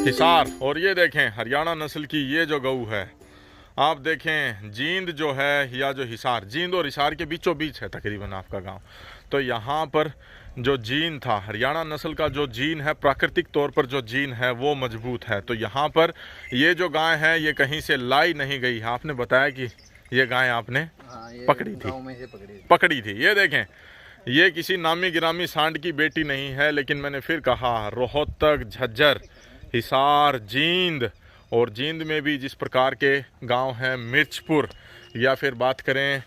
हिसार। और ये देखें हरियाणा नस्ल की ये जो गऊ है, आप देखें जींद जो है या जो हिसार, जींद और हिसार के बीचों बीच है तकरीबन आपका गांव। तो यहाँ पर जो जीन था, हरियाणा नस्ल का जो जीन है, प्राकृतिक तौर पर जो जीन है वो मजबूत है। तो यहाँ पर ये जो गाय है ये कहीं से लाई नहीं गई। आपने बताया कि ये गाय आपने ये पकड़ी थी, गाँव में से पकड़ी थी। ये देखें, ये किसी नामी गिरामी सांड की बेटी नहीं है, लेकिन मैंने फिर कहा रोहतक, झज्जर, हिसार, जींद, और जींद में भी जिस प्रकार के गांव हैं, मिर्चपुर या फिर बात करें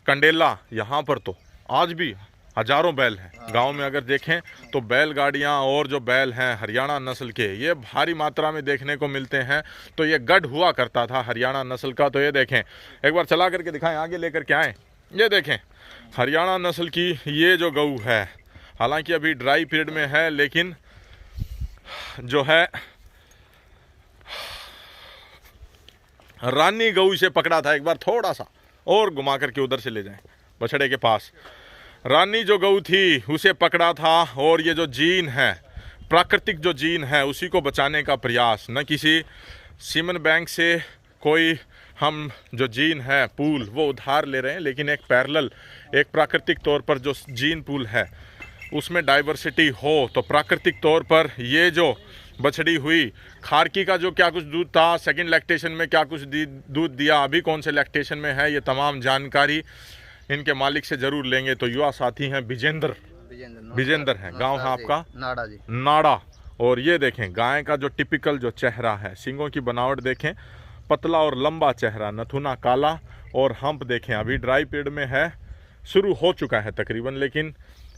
कंडेला, यहाँ पर तो आज भी हजारों बैल हैं गांव में। अगर देखें तो बैलगाड़ियाँ और जो बैल हैं हरियाणा नस्ल के, ये भारी मात्रा में देखने को मिलते हैं। तो ये गढ़ हुआ करता था हरियाणा नस्ल का। तो ये देखें, एक बार चला करके दिखाएं, आगे लेकर के आएँ। ये देखें हरियाणा नस्ल की ये जो गऊ है, हालांकि अभी ड्राई पीरियड में है, लेकिन जो है रानी गऊ से पकड़ा था। एक बार थोड़ा सा और घुमा करके उधर से ले जाएं, बछड़े के पास रानी जो गऊ थी उसे पकड़ा था। और ये जो जीन है, प्राकृतिक जो जीन है, उसी को बचाने का प्रयास, न किसी सीमन बैंक से कोई हम जो जीन है पूल वो उधार ले रहे हैं, लेकिन एक पैरेलल, एक प्राकृतिक तौर पर जो जीन पूल है उसमें डाइवर्सिटी हो। तो प्राकृतिक तौर पर ये जो बछड़ी हुई, खारकी का जो क्या कुछ दूध था, सेकंड लैक्टेशन में क्या कुछ दूध दिया, अभी कौन से लैक्टेशन में है, ये तमाम जानकारी इनके मालिक से जरूर लेंगे। तो युवा साथी हैं विजेंद्र है, गांव है आपका नाड़ा जी, नाड़ा। और ये देखें गाय का जो टिपिकल जो चेहरा है, सींगों की बनावट देखें, पतला और लंबा चेहरा, नथुना काला, और हम्प देखें अभी ड्राई पीरियड में है, शुरू हो चुका है तकरीबन, लेकिन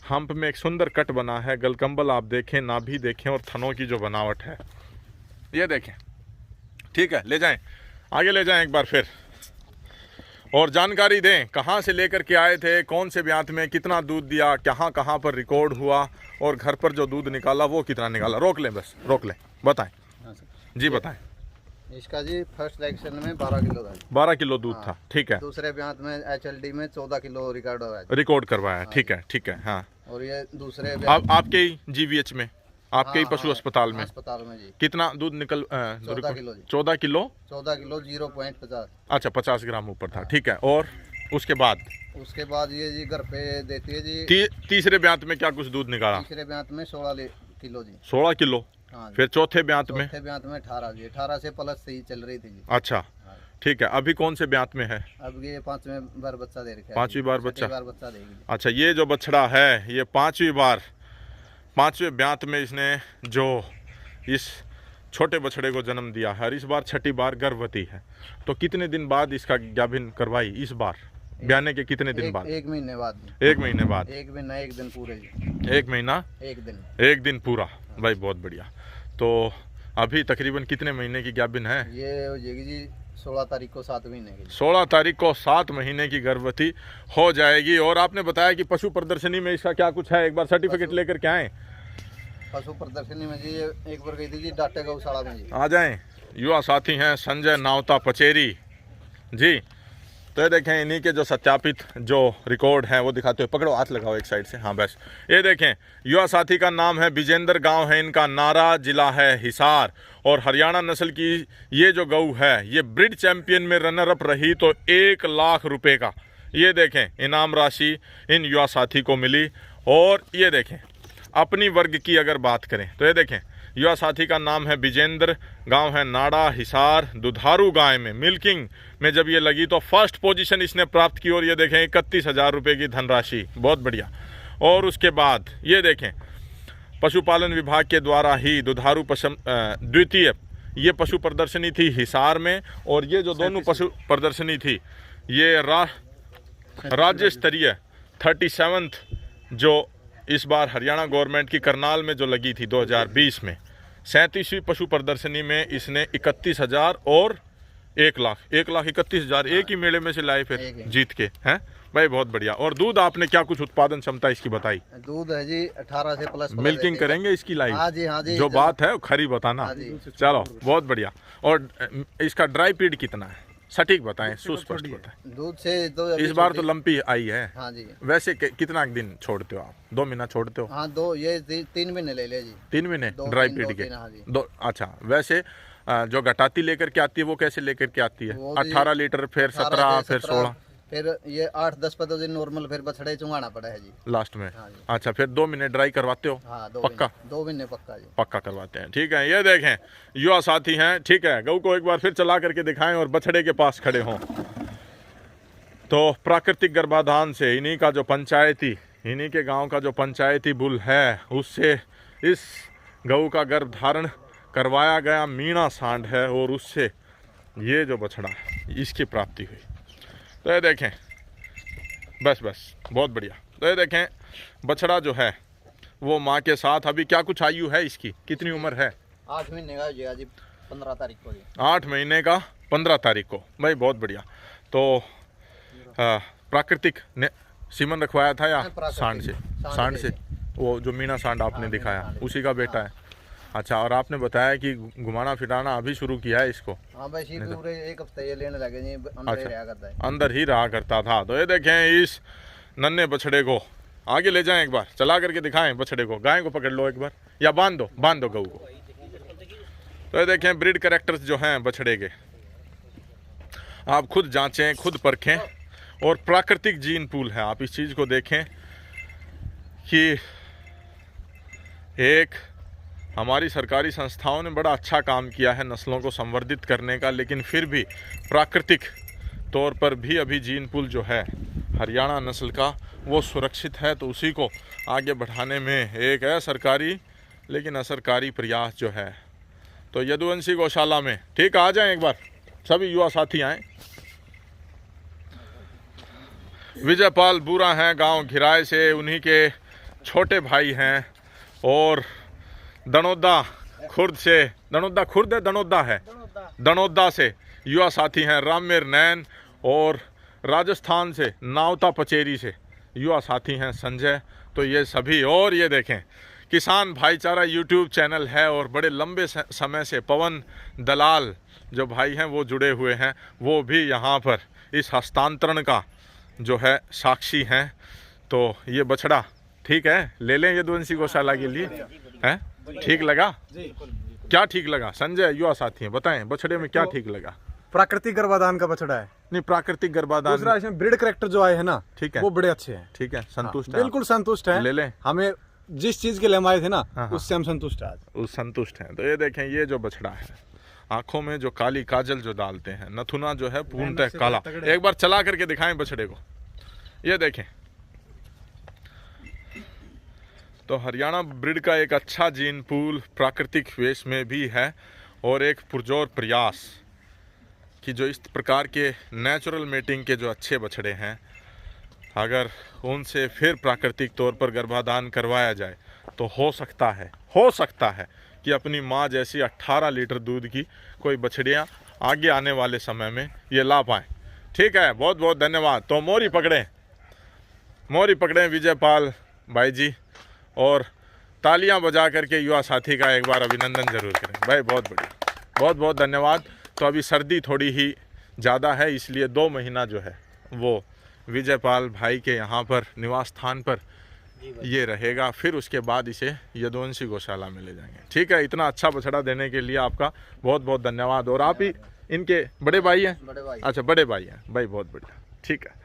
हम्प में एक सुंदर कट बना है। गलकंबल आप देखें, नाभि देखें, और थनों की जो बनावट है ये देखें। ठीक है, ले जाएं, आगे ले जाएं एक बार फिर, और जानकारी दें कहाँ से लेकर के आए थे, कौन से ब्यात में कितना दूध दिया, कहाँ कहाँ पर रिकॉर्ड हुआ, और घर पर जो दूध निकाला वो कितना निकाला। रोक लें, बस रोक लें, बताएं जी, बताएं। इसका जी फर्स्ट सिलेक्शन में 12 किलो था, 12 किलो दूध था। ठीक है। दूसरे ब्यात में HLD में 14 किलो रिकॉर्ड हुआ है, रिकॉर्ड करवाया। ठीक है, ठीक है। हाँ, और ये दूसरे आपके ही GVH में, आपके ही पशु अस्पताल में जी कितना दूध निकल 14 किलो जी, 14 किलो 0.50। अच्छा, 50 ग्राम ऊपर था। ठीक है। और उसके बाद ये जी घर पे देती है जी। तीसरे ब्यात में क्या कुछ दूध निकाला? तीसरे ब्यात में 16 किलो जी, 16 किलो। हाँ, फिर चौथे ब्यात में 18 जी, 18 से प्लस से ही चल रही थी जी। अच्छा, ठीक है। अभी कौन से ब्यात में है? अब ये 5वें बार बच्चा दे रखा है, 5वीं बार बच्चा देगी। अच्छा, ये जो बछड़ा है ये 5वीं बार, 5वें ब्यात में इसने जो इस छोटे बछड़े को जन्म दिया है, और इस बार 6ठी बार गर्भवती है। तो कितने दिन बाद इसका गाभिन करवाई इस बार? ब्याने के कितने दिन बाद? 1 महीने बाद। 1 महीने बाद। 1 महीना 1 दिन पूरे जी। 1 महीना 1 दिन पूरा। भाई बहुत बढ़िया। तो अभी तकरीबन कितने महीने की गाभिन है? ये हो जाएगी जी 16 तारीख को 7 महीने की। 16 तारीख को 7 महीने की गर्भवती हो जाएगी। और आपने बताया कि पशु प्रदर्शनी में इसका क्या कुछ है, एक बार सर्टिफिकेट लेकर के आए। पशु प्रदर्शनी में जी एक बार गई थी जी डाटे गौशाला में जी। आ जाएं, युवा साथी हैं संजय नावता पचेरी जी। तो ये देखें इन्हीं के जो सत्यापित जो रिकॉर्ड हैं वो दिखाते हुए, पकड़ो, हाथ लगाओ एक साइड से, हाँ बस। ये देखें युवा साथी का नाम है विजेंद्र, गांव है इनका नाड़ा, जिला है हिसार, और हरियाणा नस्ल की ये जो गऊ है ये ब्रिड चैंपियन में रनर अप रही। तो 1 लाख रुपए का ये देखें इनाम राशि इन युवा साथी को मिली। और ये देखें अपनी वर्ग की अगर बात करें तो ये देखें युवा साथी का नाम है विजेंद्र, गांव है नाड़ा, हिसार, दुधारू गाय में मिल्किंग में जब ये लगी तो फर्स्ट पोजीशन इसने प्राप्त की। और ये देखें 31,000 रुपये की धनराशि, बहुत बढ़िया। और उसके बाद ये देखें पशुपालन विभाग के द्वारा ही दुधारू द्वितीय ये पशु प्रदर्शनी थी हिसार में। और ये जो दोनों पशु प्रदर्शनी थी ये राज्य स्तरीय 37th जो इस बार हरियाणा गवर्नमेंट की करनाल में जो लगी थी 2020 में, 37वीं पशु प्रदर्शनी में इसने 31,000 और 1,31,000 एक ही मेले में से लाए फिर जीत के हैं। भाई बहुत बढ़िया। और दूध आपने क्या कुछ उत्पादन क्षमता इसकी बताई? दूध है जी 18 से प्लस। मिल्किंग करेंगे इसकी लाइव? हाँ जी, हाँ जी, जो बात है वो खरी बताना। चलो बहुत बढ़िया। और इसका ड्राई पीरियड कितना है? सटीक बताएं, सुस्पष्ट बताएं। दूध से तो अभी इस बार तो छोटी- लंपी आई है। हाँ जी। वैसे कितना दिन छोड़ते हो आप? 2 महीना छोड़ते हो? हाँ, 3 महीने ले ले जी। 3 महीने 2 ड्राई तीन, पीड 2 के? तीन, हाँ जी। दो, अच्छा। वैसे जो गटाती लेकर के आती है वो कैसे लेकर के आती है? वो 18 लीटर, फिर 17, फिर 16, फिर ये 8-10 दिन नॉर्मल, फिर बछड़े चुंगाना पड़ा है जी लास्ट में। हाँ जी। अच्छा, फिर 2 महीने ड्राई करवाते हो? हाँ, पक्का? 2 महीने पक्का जी। पक्का करवाते हैं, ठीक है। ये देखें युवा साथी हैं, ठीक है। गऊ को एक बार फिर चला करके दिखाएं और बछड़े के पास खड़े हों। तो प्राकृतिक गर्भाधान से इन्हीं का जो पंचायती, इन्हीं के गांव का जो पंचायती बुल है, उससे इस गऊ का गर्भ धारण करवाया गया मीणा सांड है, और उससे ये जो बछड़ा है इसकी प्राप्ति हुई। तो ये देखें, बस बहुत बढ़िया। तो ये देखें बछड़ा जो है वो माँ के साथ, अभी क्या कुछ आयु है इसकी, कितनी उम्र है? 8 महीने का हो जाएगा जी, 15 तारीख को जी। 8 महीने का 15 तारीख को, भाई बहुत बढ़िया। तो प्राकृतिक ने सीमन रखवाया था या सांड से? सांड से, वो जो मीना सांड आपने दिखाया उसी का बेटा है। अच्छा, और आपने बताया कि घुमाना फिराना अभी शुरू किया है इसको? हाँ भाई, पूरे 1 हफ्ते ये लेने लगे जी, अंदर ही रहा करता है। अंदर ही रहा करता था। तो ये देखें इस नन्हे बछड़े को आगे ले जाएं, एक बार चला करके दिखाएं बछड़े को। गाय को पकड़ लो एक बार, या बांध दो गऊ को। तो ये देखें ब्रीड कैरेक्टर्स जो हैं बछड़े के, आप खुद जांचें, खुद परखें, और प्राकृतिक जीन पूल है। आप इस चीज़ को देखें कि एक हमारी सरकारी संस्थाओं ने बड़ा अच्छा काम किया है नस्लों को संवर्धित करने का, लेकिन फिर भी प्राकृतिक तौर पर भी अभी जीन पूल जो है हरियाणा नस्ल का वो सुरक्षित है। तो उसी को आगे बढ़ाने में एक है सरकारी लेकिन असरकारी प्रयास जो है। तो यदुवंशी गौशाला में, ठीक, आ जाएं एक बार सभी युवा साथी आएँ। विजयपाल बुरा हैं गांव घिराए से, उन्हीं के छोटे भाई हैं, और दनोदा खुर्द से, दनोदा खुर्द है, दनोदा से युवा साथी हैं राममेर नैन, और राजस्थान से नावता पचेरी से युवा साथी हैं संजय। तो ये सभी, और ये देखें किसान भाईचारा यूट्यूब चैनल है, और बड़े लंबे समय से पवन दलाल जो भाई हैं वो जुड़े हुए हैं, वो भी यहाँ पर इस हस्तांतरण का जो है साक्षी हैं। तो ये बछड़ा ठीक है, ले लें यदुवंशी गौशाला के लिए, है? ठीक लगा? क्या ठीक लगा संजय? युवा साथी हैं, बताएं बछड़े में क्या ठीक लगा? प्राकृतिक गर्भाधान का बछड़ा है। नहीं, प्राकृतिक गर्भाधान, दूसरा इसमें ब्रीड कैरेक्टर जो आए हैं ना, ठीक है, वो बड़े अच्छे हैं। ठीक है, संतुष्ट है? बिल्कुल संतुष्ट है। ले लें? हमें जिस चीज के लिए हम आए थे ना, हाँ। उससे हम संतुष्ट हैं आज। उस संतुष्ट हैं। तो ये देखें ये जो बछड़ा है, आंखों में जो काली काजल जो डालते हैं, नथुना जो है पूर्णतः काला। एक बार चला करके दिखाएं बछड़े को, ये देखें। तो हरियाणा ब्रीड का एक अच्छा जीन पूल प्राकृतिक वेश में भी है, और एक पुरजोर प्रयास कि जो इस प्रकार के नेचुरल मेटिंग के जो अच्छे बछड़े हैं, अगर उनसे फिर प्राकृतिक तौर पर गर्भाधान करवाया जाए तो हो सकता है कि अपनी माँ जैसी 18 लीटर दूध की कोई बछड़ियाँ आगे आने वाले समय में ये ला पाएँ। ठीक है, बहुत बहुत धन्यवाद। तो मोरी पकड़ें विजयपाल भाई जी, और तालियां बजा करके युवा साथी का एक बार अभिनंदन जरूर करें भाई। बहुत बढ़िया, बहुत बहुत धन्यवाद। तो अभी सर्दी थोड़ी ही ज़्यादा है, इसलिए 2 महीना जो है वो विजयपाल भाई के यहाँ पर निवास स्थान पर ये रहेगा, फिर उसके बाद इसे यदुवंशी गौशाला में ले जाएंगे। ठीक है, इतना अच्छा बछड़ा देने के लिए आपका बहुत बहुत धन्यवाद। और आप ही इनके बड़े भाई हैं? बड़े भाई। अच्छा, बड़े भाई हैं भाई, बहुत बढ़िया, ठीक है।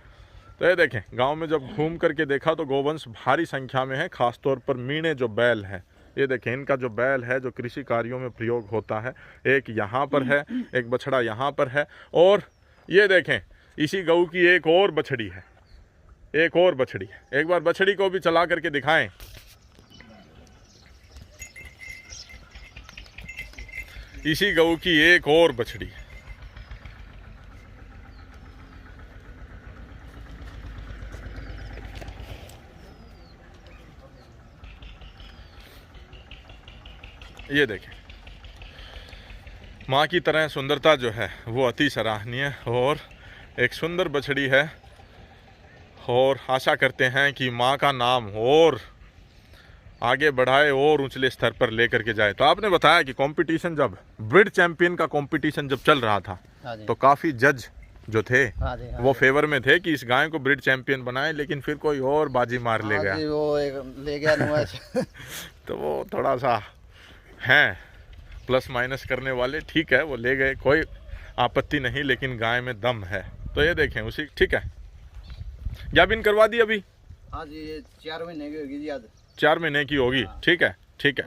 तो ये देखें, गांव में जब घूम करके देखा तो गोवंश भारी संख्या में है, खासतौर पर मीणे जो बैल हैं। ये देखें, इनका जो बैल है जो कृषि कार्यों में प्रयोग होता है, एक यहाँ पर है, एक बछड़ा यहाँ पर है, और ये देखें इसी गऊ की एक और बछड़ी है, एक बार बछड़ी को भी चला करके दिखाएं। इसी गऊ की एक और बछड़ी, ये देखें, माँ की तरह सुंदरता जो है वो अति सराहनीय और एक सुंदर बछड़ी है, और आशा करते हैं कि माँ का नाम और आगे बढ़ाए और ऊंचले स्तर पर लेकर के जाए। तो आपने बताया कि कंपटीशन, जब ब्रीड चैंपियन का कंपटीशन जब चल रहा था, हाँ जी। तो काफ़ी जज जो थे हाँ जी, हाँ वो जी। फेवर में थे कि इस गाय को ब्रीड चैंपियन बनाए, लेकिन फिर कोई और बाजी मार ले हाँ गया। जी, वो एक ले गया नुमाइश। तो वो थोड़ा सा है प्लस माइनस करने वाले, ठीक है, वो ले गए, कोई आपत्ति नहीं, लेकिन गाय में दम है। तो ये देखें उसी, ठीक है, गाभिन करवा दी अभी, हाँ जी, ये 4 महीने की होगी जी आज। 4 महीने की होगी, ठीक है, ठीक है।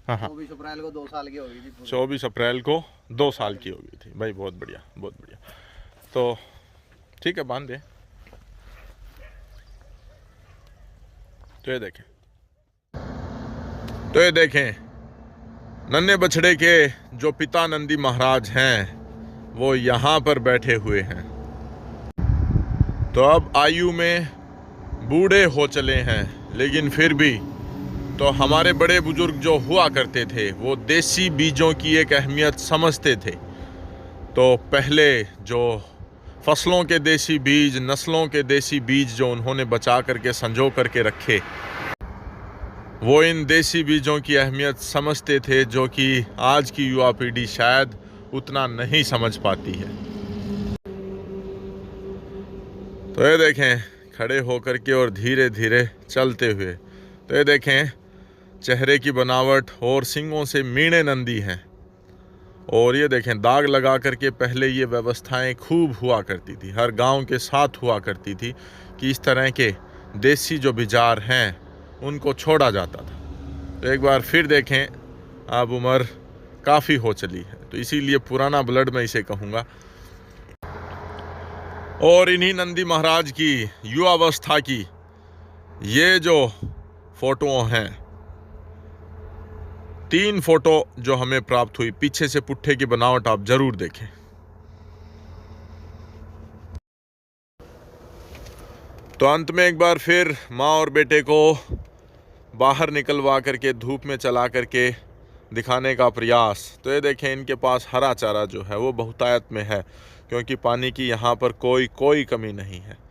हाँ हाँ, 24 अप्रैल को 2 साल की होगी जी पूरी। 24 अप्रैल को 2 साल की हो गई थी भाई, बहुत बढ़िया, बहुत बढ़िया। तो ठीक है, बांध दे। तो ये देखें, तो ये देखें नन्हे बछड़े के जो पिता नंदी महाराज हैं वो यहाँ पर बैठे हुए हैं। तो अब आयु में बूढ़े हो चले हैं, लेकिन फिर भी तो हमारे बड़े बुजुर्ग जो हुआ करते थे वो देसी बीजों की एक अहमियत समझते थे। तो पहले जो फसलों के देसी बीज, नस्लों के देसी बीज जो उन्होंने बचा करके संजो करके रखे, वो इन देसी बीजों की अहमियत समझते थे, जो कि आज की युवा पीढ़ी शायद उतना नहीं समझ पाती है। तो ये देखें खड़े होकर के और धीरे धीरे चलते हुए, तो ये देखें चेहरे की बनावट और सींगों से मीणे नंदी हैं। और ये देखें दाग लगा करके पहले ये व्यवस्थाएं खूब हुआ करती थी, हर गांव के साथ हुआ करती थी कि इस तरह के देसी जो बिजार हैं उनको छोड़ा जाता था। तो एक बार फिर देखें अब उम्र काफ़ी हो चली है, तो इसीलिए पुराना ब्लड मैं इसे कहूँगा। और इन्हीं नंदी महाराज की युवावस्था की ये जो फोटो हैं, 3 फोटो जो हमें प्राप्त हुई, पीछे से पुट्ठे की बनावट आप जरूर देखें। तो अंत में एक बार फिर माँ और बेटे को बाहर निकलवा करके धूप में चला करके दिखाने का प्रयास। तो ये देखें इनके पास हरा चारा जो है वो बहुतायत में है, क्योंकि पानी की यहाँ पर कोई कमी नहीं है।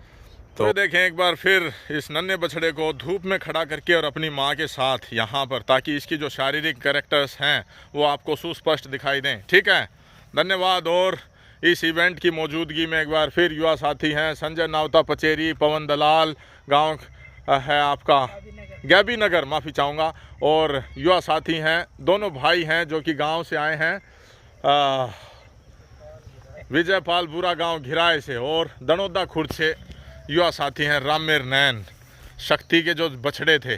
तो देखें एक बार फिर इस नन्हे बछड़े को धूप में खड़ा करके और अपनी माँ के साथ यहाँ पर, ताकि इसकी जो शारीरिक कैरेक्टर्स हैं वो आपको सुस्पष्ट दिखाई दें। ठीक है, धन्यवाद। और इस इवेंट की मौजूदगी में एक बार फिर युवा साथी हैं संजय नावता पचेरी, पवन दलाल, गांव है आपका गैबी नगर, माफ़ी चाहूँगा, और युवा साथी हैं, दोनों भाई हैं जो कि गांव से आए हैं, विजयपाल बुरा गांव घिराए से, और दनोदा खुर्द से युवा साथी हैं रामेर नैन। शक्ति के जो बछड़े थे,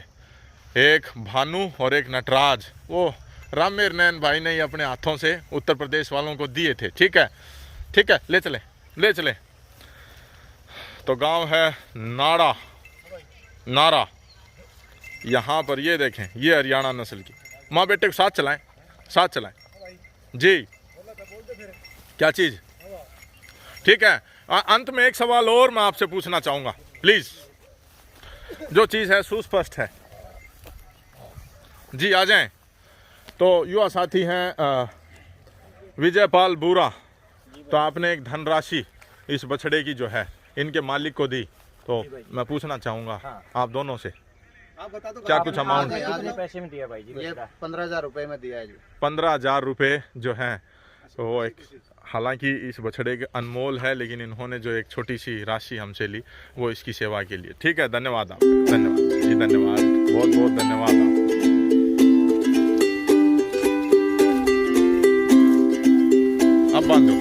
एक भानु और एक नटराज, वो रामेर नैन भाई ने ही अपने हाथों से उत्तर प्रदेश वालों को दिए थे। ठीक है, ठीक है, ले चले ले चले। तो गांव है नारा, यहाँ पर ये देखें, ये हरियाणा नस्ल की। माँ बेटे को साथ चलाएं जी। क्या चीज़? ठीक है, अंत में एक सवाल और मैं आपसे पूछना चाहूँगा, प्लीज़। जो चीज़ है सुस्पष्ट है जी, आ जाएं। तो युवा साथी हैं विजयपाल बुरा, तो आपने एक धनराशि इस बछड़े की जो है इनके मालिक को दी, तो मैं पूछना चाहूँगा आप दोनों से, आप बता दो क्या कुछ अमाउंट? कितने पैसे में दिया भाई जी? ये 15,000 रुपए में दिया है जी। 15,000 रुपये जो हैं, तो वो एक, हालांकि इस बछड़े के अनमोल है, लेकिन इन्होंने जो एक छोटी सी राशि हमसे ली वो इसकी सेवा के लिए। ठीक है, धन्यवाद आप, धन्यवाद जी, धन्यवाद, बहुत बहुत धन्यवाद आप। अब बांधो।